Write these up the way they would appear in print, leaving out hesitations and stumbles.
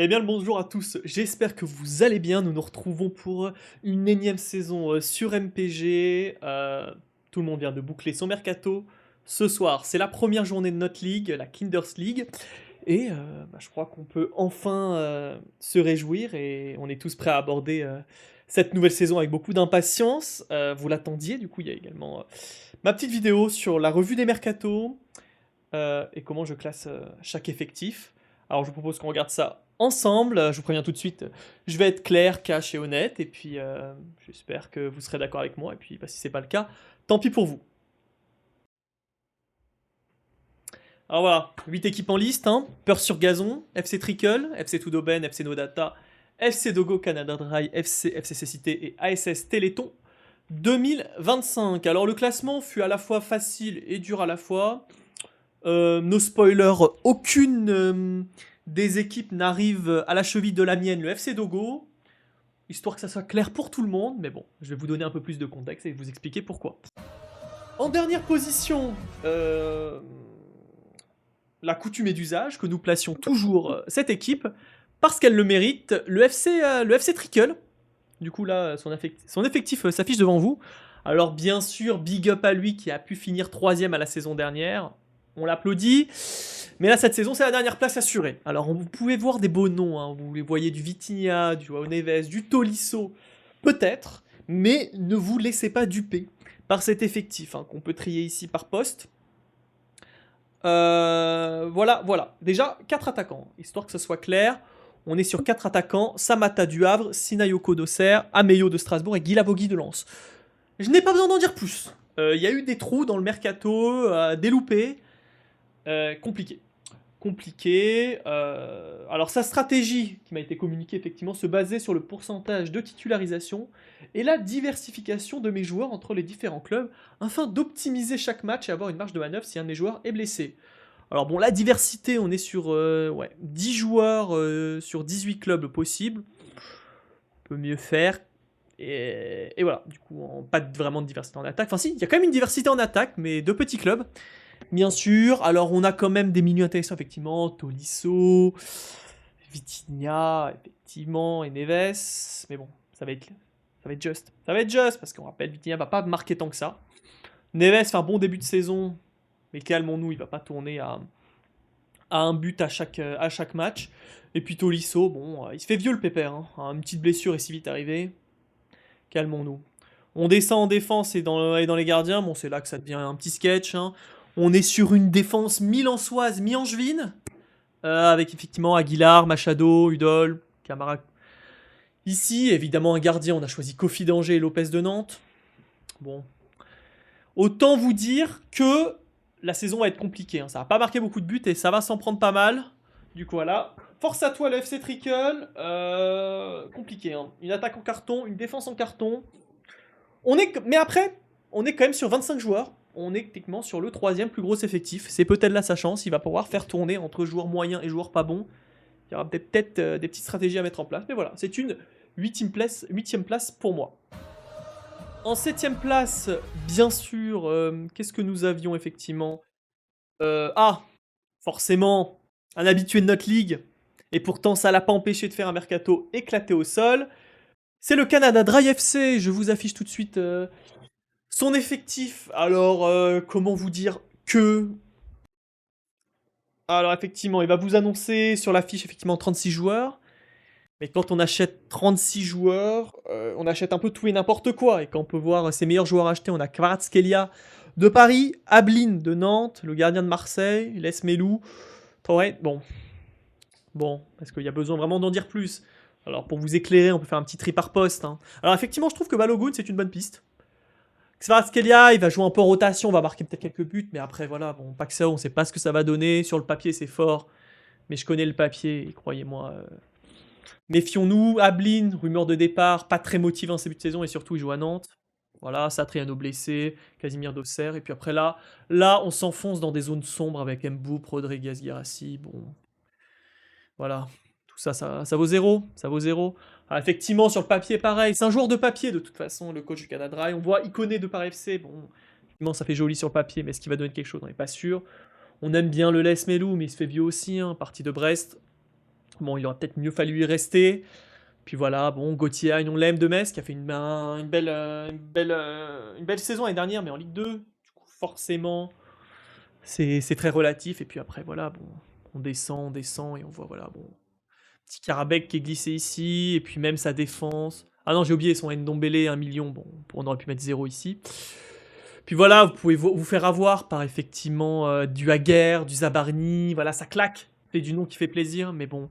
Eh bien, le bonjour à tous, j'espère que vous allez bien. Nous nous retrouvons pour une énième saison sur MPG. Tout le monde vient de boucler son mercato. Ce soir, c'est la première journée de notre ligue, la Kinders League. Et je crois qu'on peut enfin se réjouir et on est tous prêts à aborder cette nouvelle saison avec beaucoup d'impatience. Vous l'attendiez, du coup, il y a également ma petite vidéo sur la revue des mercatos et comment je classe chaque effectif. Alors je vous propose qu'on regarde ça ensemble. Je vous préviens tout de suite, je vais être clair, cash et honnête. Et puis j'espère que vous serez d'accord avec moi. Et puis si c'est pas le cas, tant pis pour vous. Alors voilà, 8 équipes en liste. Hein. Peur sur gazon, FC Trickle, FC Tudoben, FC Nodata, FC Dogo Canada Dry, FCC Cité et ASS Téléthon 2025. Alors le classement fut à la fois facile et dur à la fois. No spoiler, aucune des équipes n'arrive à la cheville de la mienne, le FC Dogo, histoire que ça soit clair pour tout le monde, mais bon, je vais vous donner un peu plus de contexte et vous expliquer pourquoi. En dernière position, la coutume est d'usage que nous placions toujours cette équipe, parce qu'elle le mérite, le FC Trickle. Du coup là, son effectif s'affiche devant vous. Alors bien sûr, big up à lui qui a pu finir 3ème à la saison dernière. On l'applaudit. Mais là, cette saison, c'est la dernière place assurée. Alors, vous pouvez voir des beaux noms. Hein. Vous les voyez du Vitinha, du Joao Neves, du Tolisso, peut-être. Mais ne vous laissez pas duper par cet effectif hein, qu'on peut trier ici par poste. Voilà. Déjà, 4 attaquants. Histoire que ce soit clair. On est sur 4 attaquants. Samata du Havre, Sinayoko d'Auxerre, Ameyo de Strasbourg et Guilavogui de Lens. Je n'ai pas besoin d'en dire plus. Il y a eu des trous dans le mercato, des loupés. Compliqué. Alors sa stratégie qui m'a été communiquée effectivement se basait sur le pourcentage de titularisation et la diversification de mes joueurs entre les différents clubs afin d'optimiser chaque match et avoir une marge de manœuvre si un de mes joueurs est blessé. Alors bon, la diversité, on est sur 10 joueurs sur 18 clubs possibles. On peut mieux faire. Et voilà, du coup, pas vraiment de diversité en attaque. Enfin si, il y a quand même une diversité en attaque, mais de petits clubs. Bien sûr, alors on a quand même des milieux intéressants, effectivement, Tolisso, Vitinha, effectivement, et Neves, mais bon, ça va être juste. Ça va être juste, parce qu'on rappelle, Vitinha va pas marquer tant que ça. Neves fait un bon début de saison, mais calmons-nous, il va pas tourner à un but à chaque match. Et puis Tolisso, bon, il se fait vieux le pépère, hein. Une petite blessure est si vite arrivée. Calmons-nous. On descend en défense et dans les gardiens, bon c'est là que ça devient un petit sketch, hein. On est sur une défense milançoise, mi-angevine, avec effectivement Aguilar, Machado, Udol, Camara. Ici, évidemment, un gardien, on a choisi Kofi d'Angers et Lopez de Nantes. Bon. Autant vous dire que la saison va être compliquée. Hein. Ça va pas marquer beaucoup de buts et ça va s'en prendre pas mal. Du coup, voilà. Force à toi, le FC Trickle. Compliqué. Hein. Une attaque en carton, une défense en carton. Mais après, on est quand même sur 25 joueurs. On est techniquement sur le 3ème plus gros effectif. C'est peut-être là sa chance. Il va pouvoir faire tourner entre joueurs moyens et joueurs pas bons. Il y aura peut-être des petites stratégies à mettre en place. Mais voilà, c'est une 8ème place pour moi. En 7ème place, bien sûr, qu'est-ce que nous avions effectivement Forcément, un habitué de notre ligue. Et pourtant, ça l'a pas empêché de faire un mercato éclaté au sol. C'est le Canada Dry FC. Je vous affiche tout de suite son effectif. Alors, comment vous dire que... Alors, effectivement, il va vous annoncer sur la fiche, effectivement, 36 joueurs. Mais quand on achète 36 joueurs, on achète un peu tout et n'importe quoi. Et quand on peut voir ses meilleurs joueurs achetés, on a Kvaratskhelia de Paris, Ablin de Nantes, le gardien de Marseille, Les Melou, Traoré. Bon, parce qu'il y a besoin vraiment d'en dire plus. Alors, pour vous éclairer, on peut faire un petit tri par poste. Hein. Alors, effectivement, je trouve que Balogun, c'est une bonne piste. Kvaratskhelia, il va jouer un peu en rotation, on va marquer peut-être quelques buts, mais après, voilà, bon, pas que ça, on sait pas ce que ça va donner. Sur le papier, c'est fort, mais je connais le papier, et croyez-moi. Méfions-nous, Ablin, rumeur de départ, pas très motivant en ce début de saison, et surtout, il joue à Nantes. Voilà, Satriano blessé, Casimir d'Auxerre, et puis après là, on s'enfonce dans des zones sombres avec Mboup, Rodriguez, Guirassi, bon, voilà. Tout ça, ça vaut zéro, ça vaut zéro. Ah, effectivement, sur le papier, pareil. C'est un joueur de papier, de toute façon, le coach du Canada Dry. On voit Iconé de Paris FC. Bon, effectivement, ça fait joli sur le papier, mais est-ce qu'il va donner quelque chose? On n'est pas sûr. On aime bien le Les Melou, mais il se fait vieux aussi, hein, parti de Brest. Bon, il aurait peut-être mieux fallu y rester. Puis voilà, bon, Gauthier, on l'aime de Metz, qui a fait une belle saison l'année dernière, mais en Ligue 2. Du coup, forcément, c'est très relatif. Et puis après, voilà, bon, on descend, et on voit, voilà, bon, petit Karabekh qui est glissé ici, et puis même sa défense. Ah non, j'ai oublié son Ndombele, 1 million, bon, on aurait pu mettre 0 ici. Puis voilà, vous pouvez vous faire avoir par effectivement du Haguer, du Zabarni, voilà, ça claque. C'est du nom qui fait plaisir, mais bon,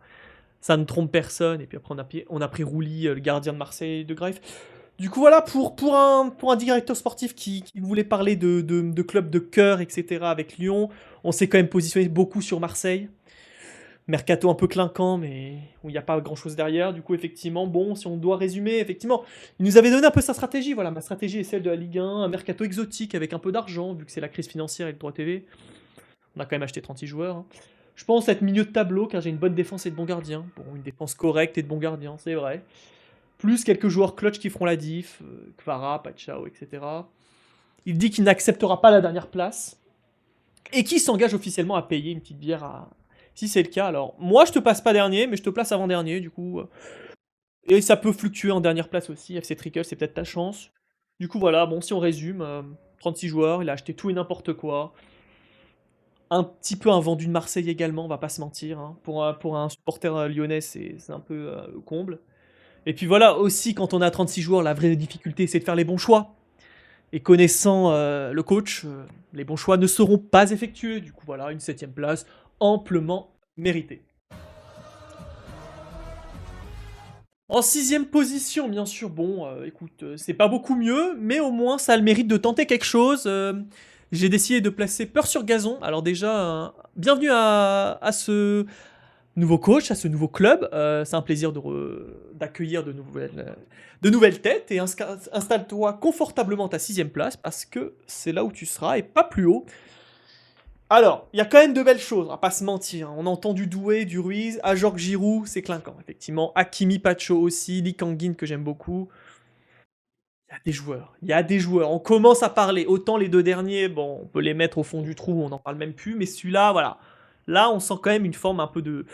ça ne trompe personne. Et puis après, on a pris Rouli, le gardien de Marseille, de Greif. Du coup, voilà, pour un directeur sportif qui voulait parler de clubs de cœur, etc., avec Lyon, on s'est quand même positionné beaucoup sur Marseille. Mercato un peu clinquant, mais où il n'y a pas grand-chose derrière. Du coup, effectivement, bon, si on doit résumer, effectivement, il nous avait donné un peu sa stratégie. Voilà, ma stratégie est celle de la Ligue 1, un mercato exotique avec un peu d'argent, vu que c'est la crise financière et le droit TV. On a quand même acheté 36 joueurs, hein. Je pense être milieu de tableau, car j'ai une bonne défense et de bons gardiens. Bon, une défense correcte et de bons gardiens, c'est vrai. Plus quelques joueurs clutch qui feront la diff, Kvara, Pachao, etc. Il dit qu'il n'acceptera pas la dernière place, et qui s'engage officiellement à payer une petite bière à... Si c'est le cas, alors moi je te passe pas dernier, mais je te place avant-dernier, du coup. Et ça peut fluctuer en dernière place aussi. FC Trickle, c'est peut-être ta chance. Du coup, voilà, bon, si on résume, 36 joueurs, il a acheté tout et n'importe quoi. Un petit peu un vendu de Marseille également, on va pas se mentir, hein. Pour un supporter lyonnais, c'est un peu le comble. Et puis voilà, aussi, quand on a 36 joueurs, la vraie difficulté, c'est de faire les bons choix. Et connaissant le coach, les bons choix ne seront pas effectués. Du coup, voilà, une septième place amplement méritée. En sixième position, bien sûr, bon, écoute, c'est pas beaucoup mieux, mais au moins ça a le mérite de tenter quelque chose. J'ai décidé de placer Peur sur Gazon. Alors déjà, bienvenue à ce nouveau coach, à ce nouveau club. C'est un plaisir d'accueillir de nouvelles têtes et installe-toi confortablement à ta sixième place parce que c'est là où tu seras et pas plus haut. Alors, il y a quand même de belles choses, on va pas se mentir, hein. On a entendu Doué, du Ruiz, Ajorg Giroud, c'est clinquant, effectivement. Hakimi Pacho aussi, Lee Kangin que j'aime beaucoup. Il y a des joueurs, il y a des joueurs. On commence à parler. Autant les deux derniers, bon, on peut les mettre au fond du trou, on n'en parle même plus, mais celui-là, voilà. Là, on sent quand même une forme un peu de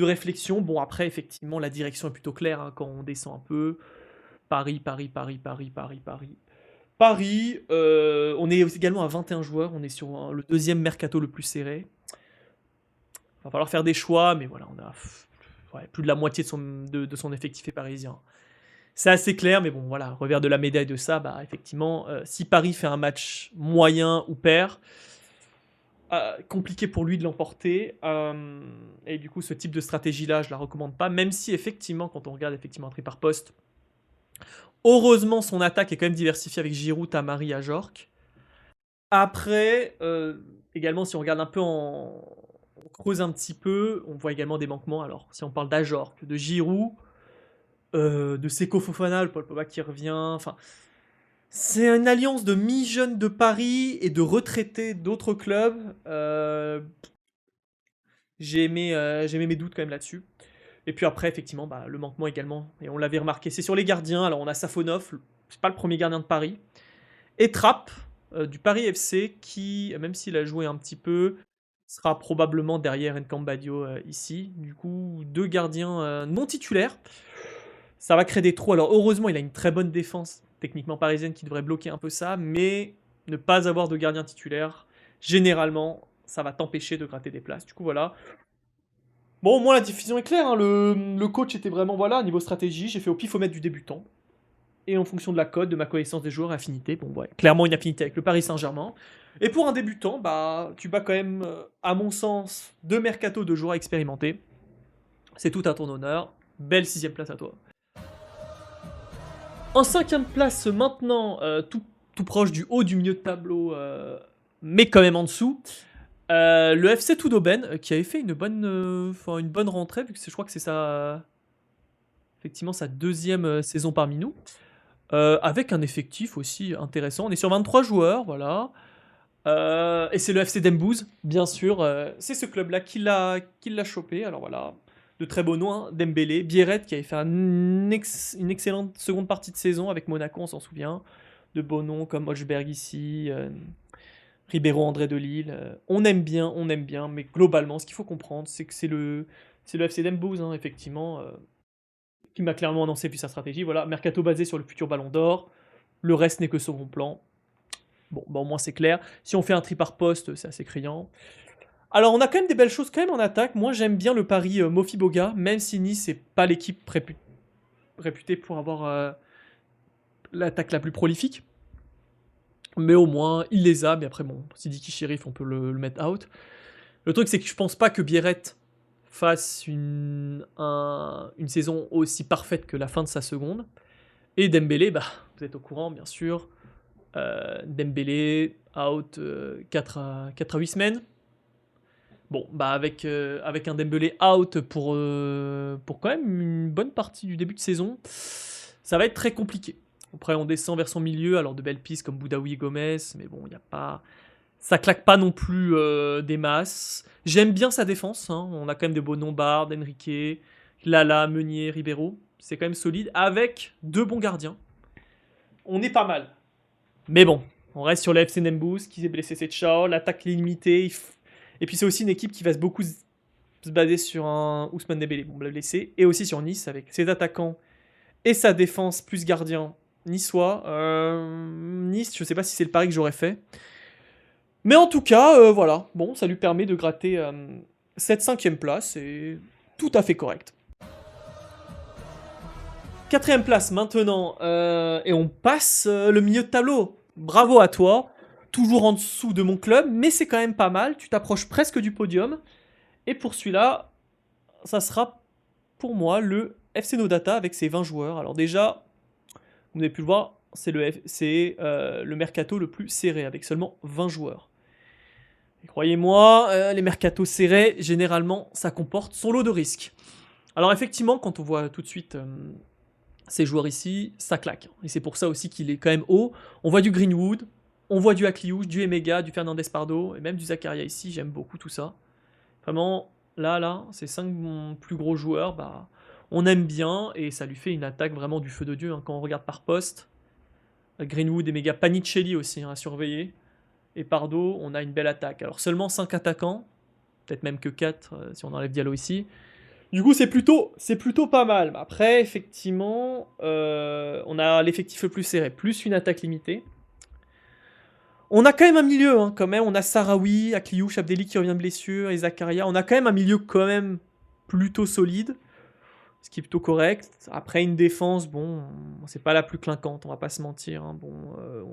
réflexion. Bon, après, effectivement, la direction est plutôt claire, hein, quand on descend un peu. Paris, Paris, Paris, Paris, Paris, Paris. Paris, on est également à 21 joueurs, on est sur le deuxième mercato le plus serré. Va falloir faire des choix, mais voilà, on a ouais, plus de la moitié de son effectif est parisien. C'est assez clair, mais bon, voilà, revers de la médaille de ça, bah effectivement, si Paris fait un match moyen ou perd, compliqué pour lui de l'emporter. Et du coup, ce type de stratégie-là, je la recommande pas, même si effectivement, quand on regarde effectivement un tri par poste, heureusement, son attaque est quand même diversifiée avec Giroud, Tamari, Ajorc. Après, également, si on regarde un peu on creuse un petit peu, on voit également des manquements. Alors, si on parle d'Ajorc, de Giroud, de Seko Fofana, le Paul Pogba qui revient, enfin, c'est une alliance de mi-jeunes de Paris et de retraités d'autres clubs. J'ai aimé mes doutes quand même là-dessus. Et puis après, effectivement, bah, le manquement également, et on l'avait remarqué, c'est sur les gardiens. Alors, on a Safonov, c'est pas le premier gardien de Paris. Et Trapp, du Paris FC, qui, même s'il a joué un petit peu, sera probablement derrière Nkambadio ici. Du coup, deux gardiens non titulaires. Ça va créer des trous. Alors heureusement, il a une très bonne défense techniquement parisienne qui devrait bloquer un peu ça, mais ne pas avoir de gardien titulaire, généralement, ça va t'empêcher de gratter des places. Du coup, voilà. Bon, au moins la diffusion est claire, hein. Le coach était vraiment, voilà, niveau stratégie, j'ai fait au pifomètre du débutant. Et en fonction de la cote, de ma connaissance des joueurs, affinité, bon, ouais, clairement une affinité avec le Paris Saint-Germain. Et pour un débutant, bah, tu bats quand même, à mon sens, deux mercato de joueurs expérimentés. C'est tout à ton honneur. Belle sixième place à toi. En cinquième place maintenant, tout proche du haut du milieu de tableau, mais quand même en dessous, le FC Toudauben, qui avait fait une bonne rentrée, vu que je crois que c'est effectivement sa deuxième saison parmi nous. Avec un effectif aussi intéressant. On est sur 23 joueurs, voilà. Et c'est le FC Dembouz, bien sûr. C'est ce club-là qui l'a chopé. Alors voilà, de très beaux noms, hein. Dembélé, Biarritz qui avait fait une excellente seconde partie de saison avec Monaco, on s'en souvient. De beaux noms comme Hochberg ici, Ribeiro André de Lille. On aime bien, mais globalement, ce qu'il faut comprendre, c'est que c'est C'est le FC Dembooz, hein, effectivement, qui m'a clairement annoncé puis sa stratégie. Voilà, mercato basé sur le futur Ballon d'Or. Le reste n'est que second plan. Bon, bah au moins c'est clair. Si on fait un tri par poste, c'est assez criant. Alors on a quand même des belles choses quand même en attaque. Moi j'aime bien le pari Mofi Boga, même si Nice c'est pas l'équipe réputée pour avoir l'attaque la plus prolifique. Mais au moins il les a. Mais après bon, Sidiki Chérif on peut le mettre out. Le truc c'est que je pense pas que Biarrette fasse une saison aussi parfaite que la fin de sa seconde. Et Dembélé, bah, vous êtes au courant bien sûr. Dembélé out 4 à 8 semaines. Bon, bah avec un Dembélé out pour quand même une bonne partie du début de saison, ça va être très compliqué. Après, on descend vers son milieu, alors de belles pistes comme Boudaoui et Gomez, mais bon, il n'y a pas. Ça claque pas non plus des masses. J'aime bien sa défense, hein. On a quand même des beaux noms Bard, Enrique, Lala, Meunier, Ribeiro. C'est quand même solide, avec deux bons gardiens. On est pas mal. Mais bon, on reste sur le FC Nembous, qui s'est blessé, c'est Chao, l'attaque limitée. Et puis c'est aussi une équipe qui va beaucoup se baser sur un Ousmane Dembélé, bon, blessé, et aussi sur Nice, avec ses attaquants et sa défense plus gardien niçois. Nice, je sais pas si c'est le pari que j'aurais fait. Mais en tout cas, voilà, bon, ça lui permet de gratter cette 5ème place, et tout à fait correct. 4ème place maintenant, et on passe le milieu de tableau. Bravo à toi, toujours en dessous de mon club, mais c'est quand même pas mal, tu t'approches presque du podium. Et pour celui-là, ça sera pour moi le FC Nodata avec ses 20 joueurs. Alors déjà, vous avez pu le voir, c'est le mercato le plus serré avec seulement 20 joueurs. Et croyez-moi, les mercatos serrés, généralement, ça comporte son lot de risques. Alors effectivement, quand on voit tout de suite ces joueurs ici, ça claque. Et c'est pour ça aussi qu'il est quand même haut. On voit du Greenwood, on voit du Akliouche, du Emega, du Fernandez Pardo, et même du Zakaria ici, j'aime beaucoup tout ça. Vraiment, là, ces 5 plus gros joueurs, bah, on aime bien, et ça lui fait une attaque vraiment du feu de Dieu, hein, quand on regarde par poste. Greenwood, Emega, Panicelli aussi, hein, à surveiller. Et Pardo, on a une belle attaque. Alors seulement 5 attaquants, peut-être même que 4 si on enlève Diallo ici. Du coup, c'est plutôt pas mal. Après, effectivement, on a l'effectif le plus serré, plus une attaque limitée. On a quand même un milieu, hein, quand même. On a Sarawi, Akliouche, Abdelli qui revient de blessure, et Zakaria. On a quand même un milieu quand même plutôt solide, ce qui est plutôt correct. Après, une défense, bon, c'est pas la plus clinquante, on va pas se mentir, hein. Bon,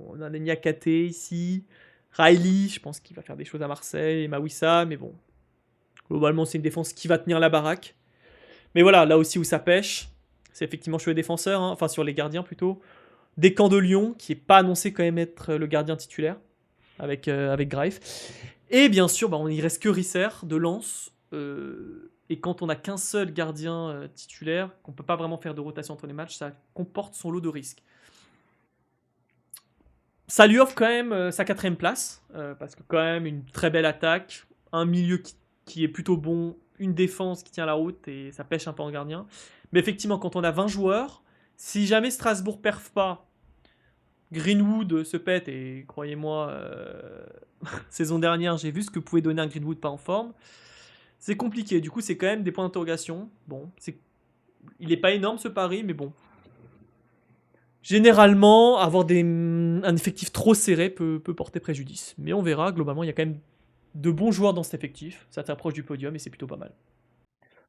on a Niakate ici, Riley, je pense qu'il va faire des choses à Marseille, et Mawissa, mais bon, globalement, c'est une défense qui va tenir la baraque. Mais voilà, là aussi où ça pêche, c'est effectivement sur les défenseurs, hein, enfin sur les gardiens plutôt. Descamps de Lyon, qui n'est pas annoncé quand même être le gardien titulaire, avec Greif. Et bien sûr, bah, il ne reste que Risser de Lens. Et quand on n'a qu'un seul gardien titulaire, qu'on ne peut pas vraiment faire de rotation entre les matchs, ça comporte son lot de risques. Ça lui offre quand même sa 4ème place, parce que quand même une très belle attaque, un milieu qui est plutôt bon, une défense qui tient la route, et ça pêche un peu en gardien. Mais effectivement, quand on a 20 joueurs, si jamais Strasbourg perf pas, Greenwood se pète, et croyez-moi, saison dernière, j'ai vu ce que pouvait donner un Greenwood pas en forme. C'est compliqué, du coup, c'est quand même des points d'interrogation. Bon, il n'est pas énorme ce pari, mais bon. Généralement, avoir un effectif trop serré peut porter préjudice. Mais on verra, globalement, il y a quand même de bons joueurs dans cet effectif. Ça t'approche du podium et c'est plutôt pas mal.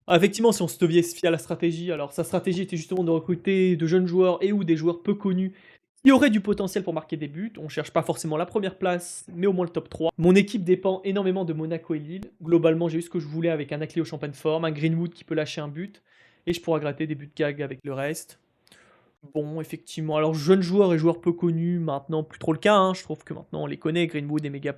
Ah, effectivement, si on se devait se fier à la stratégie, alors sa stratégie était justement de recruter de jeunes joueurs et ou des joueurs peu connus qui auraient du potentiel pour marquer des buts. On cherche pas forcément la première place, mais au moins le top 3. Mon équipe dépend énormément de Monaco et Lille. Globalement, j'ai eu ce que je voulais avec un Aclé au champagne forme, un Greenwood qui peut lâcher un but, et je pourrais gratter des buts de gag avec le reste. Bon, effectivement, alors jeunes joueurs et joueurs peu connus, maintenant plus trop le cas, hein. Je trouve que maintenant on les connaît, Greenwood et Mega,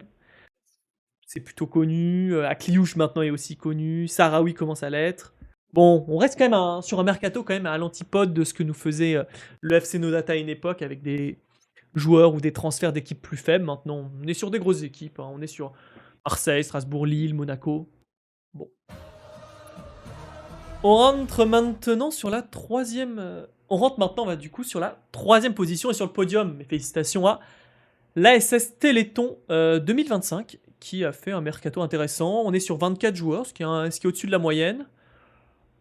c'est plutôt connu, Akliouche maintenant est aussi connu, Sarawi commence à l'être. Bon, on reste quand même sur un mercato quand même à l'antipode de ce que nous faisait le FC Nodata à une époque avec des joueurs ou des transferts d'équipes plus faibles. Maintenant, on est sur des grosses équipes, hein. On est sur Marseille, Strasbourg, Lille, Monaco. Bon. On rentre maintenant sur la 3ème... On rentre maintenant du coup sur la 3ème position et sur le podium. Mes félicitations à l'ASS Téléthon 2025 qui a fait un mercato intéressant. On est sur 24 joueurs, ce qui est au-dessus de la moyenne.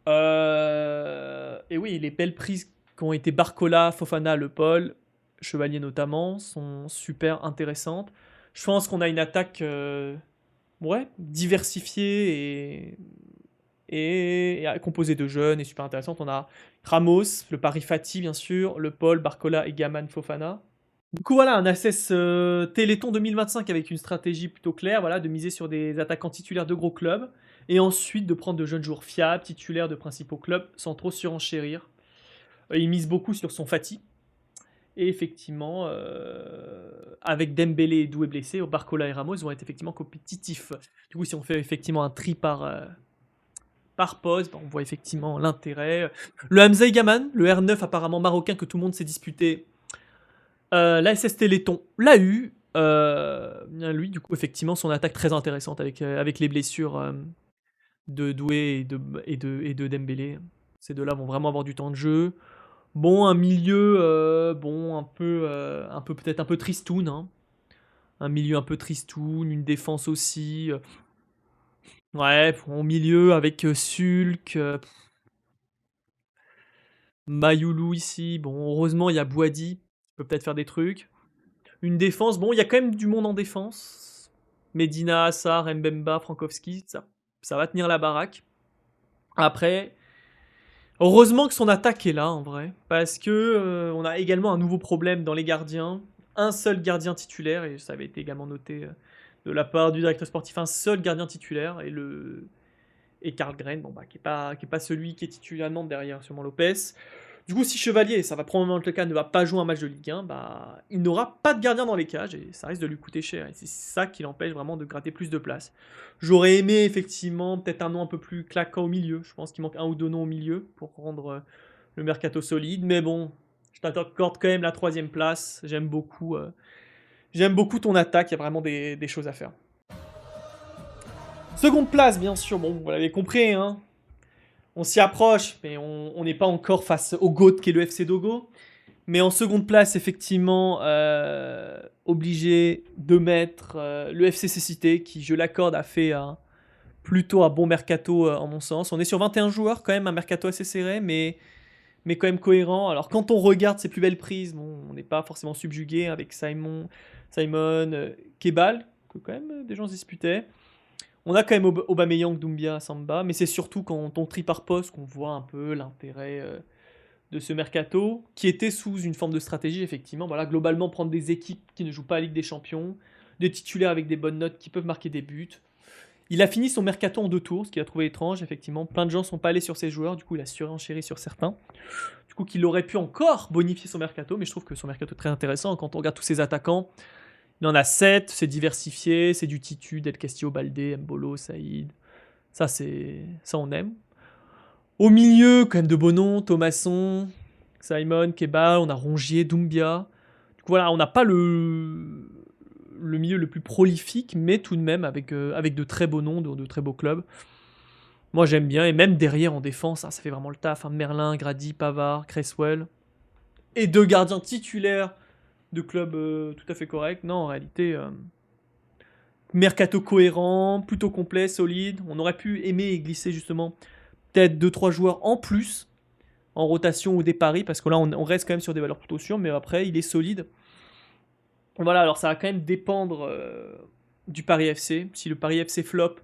Et oui, les belles prises qui ont été Barcola, Fofana, Le Paul, Chevalier notamment, sont super intéressantes. Je pense qu'on a une attaque ouais, diversifiée et composée de jeunes et super intéressante. On a Ramos, le Paris Fati bien sûr, Le Paul, Barcola et Gaman Fofana. Du coup, voilà, un Assess Téléthon 2025 avec une stratégie plutôt claire, voilà, de miser sur des attaquants titulaires de gros clubs, et ensuite de prendre de jeunes joueurs fiables, titulaires de principaux clubs, sans trop surenchérir. Il mise beaucoup sur son Fati, et effectivement, avec Dembélé et Doué blessés, Barcola et Ramos vont être effectivement compétitifs. Du coup, si on fait effectivement un tri par poste, on voit effectivement l'intérêt. Le Hamza Gaman, le R9 apparemment marocain que tout le monde s'est disputé, la SST Letton l'a eu. Lui, du coup, effectivement, son attaque très intéressante avec les blessures de Doué et de Dembélé. Ces deux-là vont vraiment avoir du temps de jeu. Bon, un milieu, bon, un peu peut-être un peu tristoun, hein. Un milieu un peu tristoun, une défense aussi. Ouais, au milieu avec Sulk, Mayoulou ici. Bon, heureusement, il y a Boadi, qui peut peut-être faire des trucs. Une défense, bon, il y a quand même du monde en défense. Medina, Assar, Mbemba, Frankowski, ça va tenir la baraque. Après, heureusement que son attaque est là en vrai, parce que on a également un nouveau problème dans les gardiens. Un seul gardien titulaire, et ça avait été également noté de la part du directeur sportif, un seul gardien titulaire, et Karl Gren, bon, bah, qui est pas celui qui est titulaire à Nantes derrière, sûrement Lopez. Du coup, si Chevalier, ça va probablement être le cas, ne va pas jouer un match de Ligue 1, bah, il n'aura pas de gardien dans les cages et ça risque de lui coûter cher. Et c'est ça qui l'empêche vraiment de gratter plus de place. J'aurais aimé effectivement peut-être un nom un peu plus claquant au milieu. Je pense qu'il manque un ou deux noms au milieu pour rendre le mercato solide. Mais bon, je t'accorde quand même la troisième place. J'aime beaucoup ton attaque. Il y a vraiment des choses à faire. Seconde place, bien sûr. Bon, vous l'avez compris, hein. On s'y approche, mais on n'est pas encore face au GOAT qui est le FC Dogo. Mais en seconde place, effectivement, obligé de mettre le FCC Cité, qui, je l'accorde, a fait plutôt un bon mercato en mon sens. On est sur 21 joueurs, quand même, un mercato assez serré, mais quand même cohérent. Alors, quand on regarde ses plus belles prises, bon, on n'est pas forcément subjugué avec Simon Kebal, que quand même des gens se disputaient. On a quand même Aubameyang, Doumbia, Samba, mais c'est surtout quand on trie par poste qu'on voit un peu l'intérêt de ce mercato, qui était sous une forme de stratégie, effectivement. Voilà, globalement, prendre des équipes qui ne jouent pas la Ligue des Champions, des titulaires avec des bonnes notes qui peuvent marquer des buts. Il a fini son mercato en 2 tours, ce qu'il a trouvé étrange, effectivement. Plein de gens ne sont pas allés sur ses joueurs, du coup, il a surenchéri sur certains. Du coup, qu'il aurait pu encore bonifier son mercato, mais je trouve que son mercato est très intéressant quand on regarde tous ses attaquants. Il en a 7, c'est diversifié, c'est du Titu, Del Castillo, Baldé, Mbolo, Saïd. Ça on aime. Au milieu, quand même de beaux noms, Thomasson, Simon, Keba, on a Rongier, Doumbia. Du coup voilà, on n'a pas le milieu le plus prolifique, mais tout de même avec de très beaux noms, de très beaux clubs. Moi j'aime bien, et même derrière en défense, hein, ça fait vraiment le taf. Hein. Merlin, Grady, Pavard, Cresswell. Et 2 gardiens titulaires de clubs tout à fait corrects. Non, en réalité, mercato cohérent, plutôt complet, solide. On aurait pu aimer glisser justement peut-être 2-3 joueurs en plus en rotation ou des paris, parce que là on reste quand même sur des valeurs plutôt sûres, mais après il est solide. Voilà, alors ça va quand même dépendre du Paris FC. Si le Paris FC flop,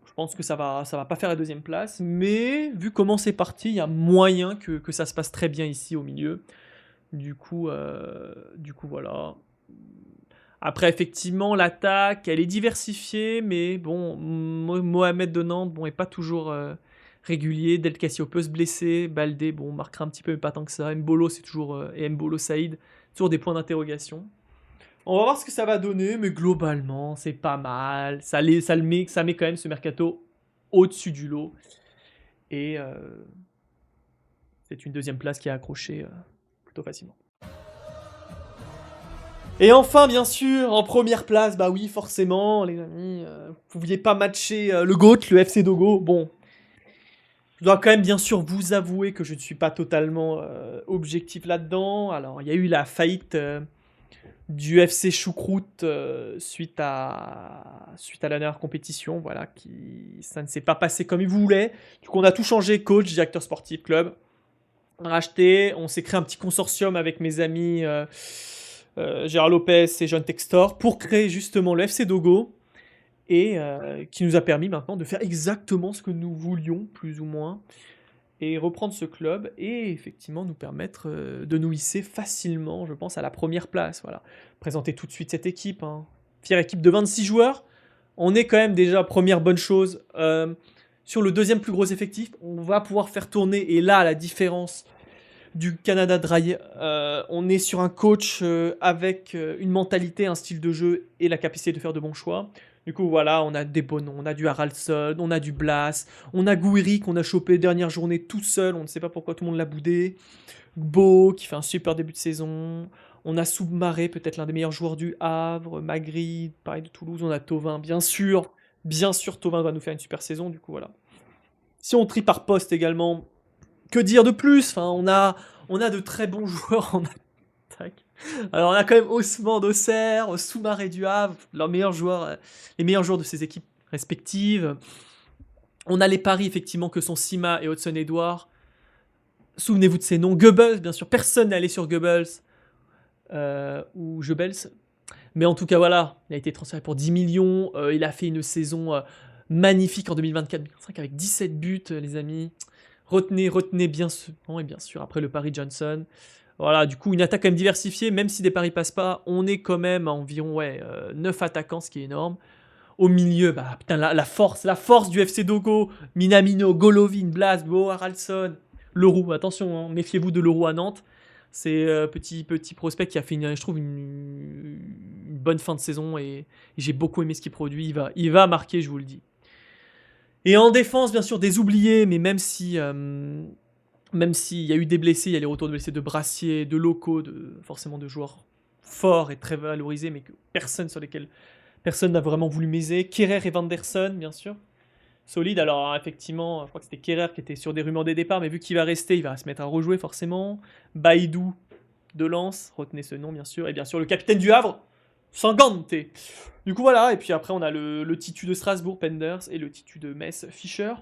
je pense que ça va pas faire la deuxième place, mais vu comment c'est parti, il y a moyen que ça se passe très bien ici au milieu. Du coup voilà. Après, effectivement, l'attaque, elle est diversifiée, mais bon, Mohamed de Nantes, bon, est pas toujours régulier. Del Castillo peut se blesser. Baldé, bon, marquera un petit peu, mais pas tant que ça. Mbolo, c'est toujours. Et Mbolo Saïd, toujours des points d'interrogation. On va voir ce que ça va donner, mais globalement, c'est pas mal. Ça met quand même ce mercato au-dessus du lot. Et c'est une deuxième place qui est accrochée plutôt facilement. Et enfin, bien sûr, en première place, bah oui, forcément, les amis, vous pouviez pas matcher le GOAT, le FC Dogo. Bon, je dois quand même bien sûr vous avouer que je ne suis pas totalement objectif là-dedans. Alors, il y a eu la faillite du FC Choucroute suite à la dernière compétition, voilà, ça ne s'est pas passé comme il voulait. Du coup, on a tout changé, coach, directeur sportif, club. On a racheté, on s'est créé un petit consortium avec mes amis Gérard Lopez et John Textor pour créer justement le FC Dogo et qui nous a permis maintenant de faire exactement ce que nous voulions, plus ou moins, et reprendre ce club et effectivement nous permettre de nous hisser facilement, je pense, à la première place. Voilà. Présenter tout de suite cette équipe, hein. Fière équipe de 26 joueurs. On est quand même déjà première bonne chose. Sur le deuxième plus gros effectif, on va pouvoir faire tourner, et là, la différence du Canada Dry, on est sur un coach avec une mentalité, un style de jeu et la capacité de faire de bons choix. Du coup, voilà, on a des bons noms, on a du Haraldsson, on a du Blas, on a Gouiri qu'on a chopé dernière journée tout seul, on ne sait pas pourquoi tout le monde l'a boudé. Gbo qui fait un super début de saison. On a Soumaré, peut-être l'un des meilleurs joueurs du Havre. Magri, pareil de Toulouse. On a Tovin, bien sûr. Bien sûr, Tovin va nous faire une super saison, du coup, voilà. Si on trie par poste également, que dire de plus? Enfin, on a de très bons joueurs en attaque. Alors, on a quand même Osman d'Auxerre, Soumaré du Havre, leurs meilleurs joueurs, les meilleurs joueurs de ces équipes respectives. On a les paris, effectivement, que sont Sima et Hudson Edouard. Souvenez-vous de ces noms. Goebbels, bien sûr, personne n'est allé sur Goebbels ou Goebbels. Mais en tout cas, voilà, il a été transféré pour 10 millions. Il a fait une saison magnifique en 2024-2025 avec 17 buts, les amis. Retenez bien ce nom, et bien sûr, après le Paris Johnson. Voilà, du coup, une attaque quand même diversifiée, même si des paris passent pas, on est quand même à environ 9 attaquants, ce qui est énorme. Au milieu, bah putain, la force du FC Dogo, Minamino, Golovin, Blas, Bo, Haraldsson, Leroux, attention, hein, méfiez-vous de Leroux à Nantes. C'est petit prospect qui a fait, je trouve, une bonne fin de saison et j'ai beaucoup aimé ce qu'il produit. Il va marquer, je vous le dis. Et en défense, bien sûr, des oubliés, mais même s'il y a eu des blessés, il y a les retours de blessés de Brassier, de Locaux, forcément de joueurs forts et très valorisés, mais sur lesquels personne n'a vraiment voulu miser. Kerrer et Vanderson, bien sûr. Solide. Alors, effectivement, je crois que c'était Kerrer qui était sur des rumeurs des départs, mais vu qu'il va rester, il va se mettre à rejouer forcément. Baïdou de Lens, retenez ce nom, bien sûr. Et bien sûr, le capitaine du Havre, Sangante. Du coup, voilà. Et puis après, on a le titu de Strasbourg, Penders, et le titu de Metz, Fischer.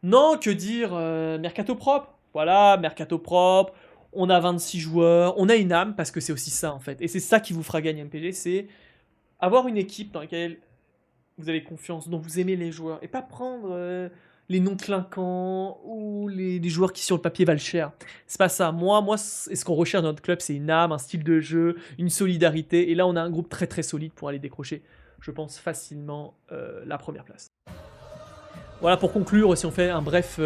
Non, que dire mercato propre. Voilà, mercato propre. On a 26 joueurs. On a une âme, parce que c'est aussi ça, en fait. Et c'est ça qui vous fera gagner MPG, c'est avoir une équipe dans laquelle vous avez confiance, dont vous aimez les joueurs, et pas prendre les noms clinquants ou les joueurs qui sur le papier valent cher. C'est pas ça. Moi, ce qu'on recherche dans notre club, c'est une âme, un style de jeu, une solidarité, et là on a un groupe très très solide pour aller décrocher, je pense, facilement la première place. Voilà, pour conclure, si on fait un bref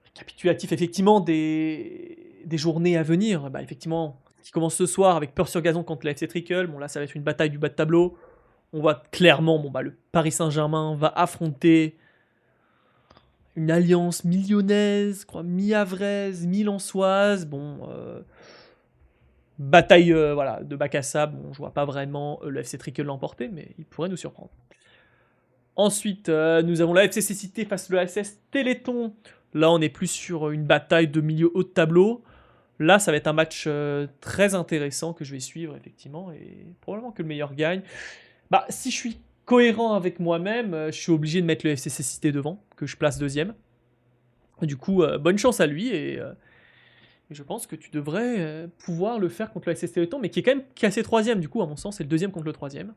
récapitulatif effectivement des journées à venir, bah effectivement, qui commence ce soir avec Peur sur gazon contre le FC Trickle. Bon là ça va être une bataille du bas de tableau. On voit clairement, le Paris Saint-Germain va affronter une alliance millonnaise, mi-havraise, mi-lançoise. Bon, bataille voilà, de bac à sable. Bon, je vois pas vraiment le FC Trickle l'emporter, mais il pourrait nous surprendre. Ensuite, nous avons la FC Cécité face au SS Téléthon. Là, on est plus sur une bataille de milieu haut de tableau. Là, ça va être un match très intéressant que je vais suivre, effectivement, et probablement que le meilleur gagne. Bah, si je suis cohérent avec moi-même, je suis obligé de mettre le FC Cécité devant, que je place deuxième. Du coup, bonne chance à lui, et je pense que tu devrais pouvoir le faire contre le FC Téléthon, mais qui est quand même classé troisième, du coup, à mon sens, c'est le deuxième contre le troisième.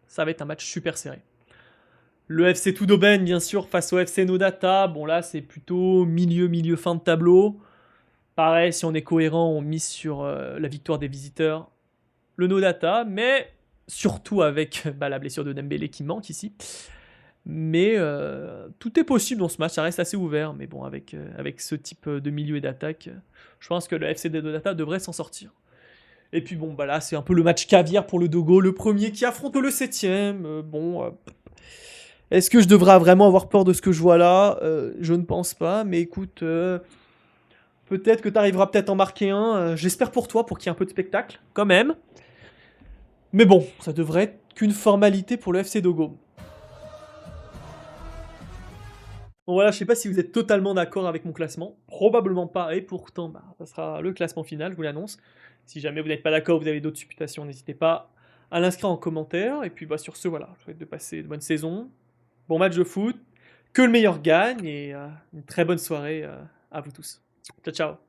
Ça va être un match super serré. Le FC Toudoben, bien sûr, face au FC Nodata. Bon, là, c'est plutôt milieu, fin de tableau. Pareil, si on est cohérent, on mise sur la victoire des visiteurs, le Nodata, mais surtout avec la blessure de Dembélé qui manque ici. Mais tout est possible dans ce match, ça reste assez ouvert. Mais bon, avec ce type de milieu et d'attaque, je pense que le FC de Nodata devrait s'en sortir. Et puis bon, là, c'est un peu le match caviar pour le Dogo, le premier qui affronte le 7ème. Est-ce que je devrais vraiment avoir peur de ce que je vois là? Je ne pense pas, mais écoute, peut-être que tu arriveras peut-être à en marquer un. J'espère pour toi, pour qu'il y ait un peu de spectacle, quand même. Mais bon, ça devrait être qu'une formalité pour le FC Dogo. Bon voilà, je sais pas si vous êtes totalement d'accord avec mon classement. Probablement pas, et pourtant, ça sera le classement final, je vous l'annonce. Si jamais vous n'êtes pas d'accord, vous avez d'autres supputations, n'hésitez pas à l'inscrire en commentaire. Et puis bah, sur ce, voilà, je vous souhaite de passer de bonnes saisons, bon match de foot, que le meilleur gagne et une très bonne soirée à vous tous. Ciao, ciao.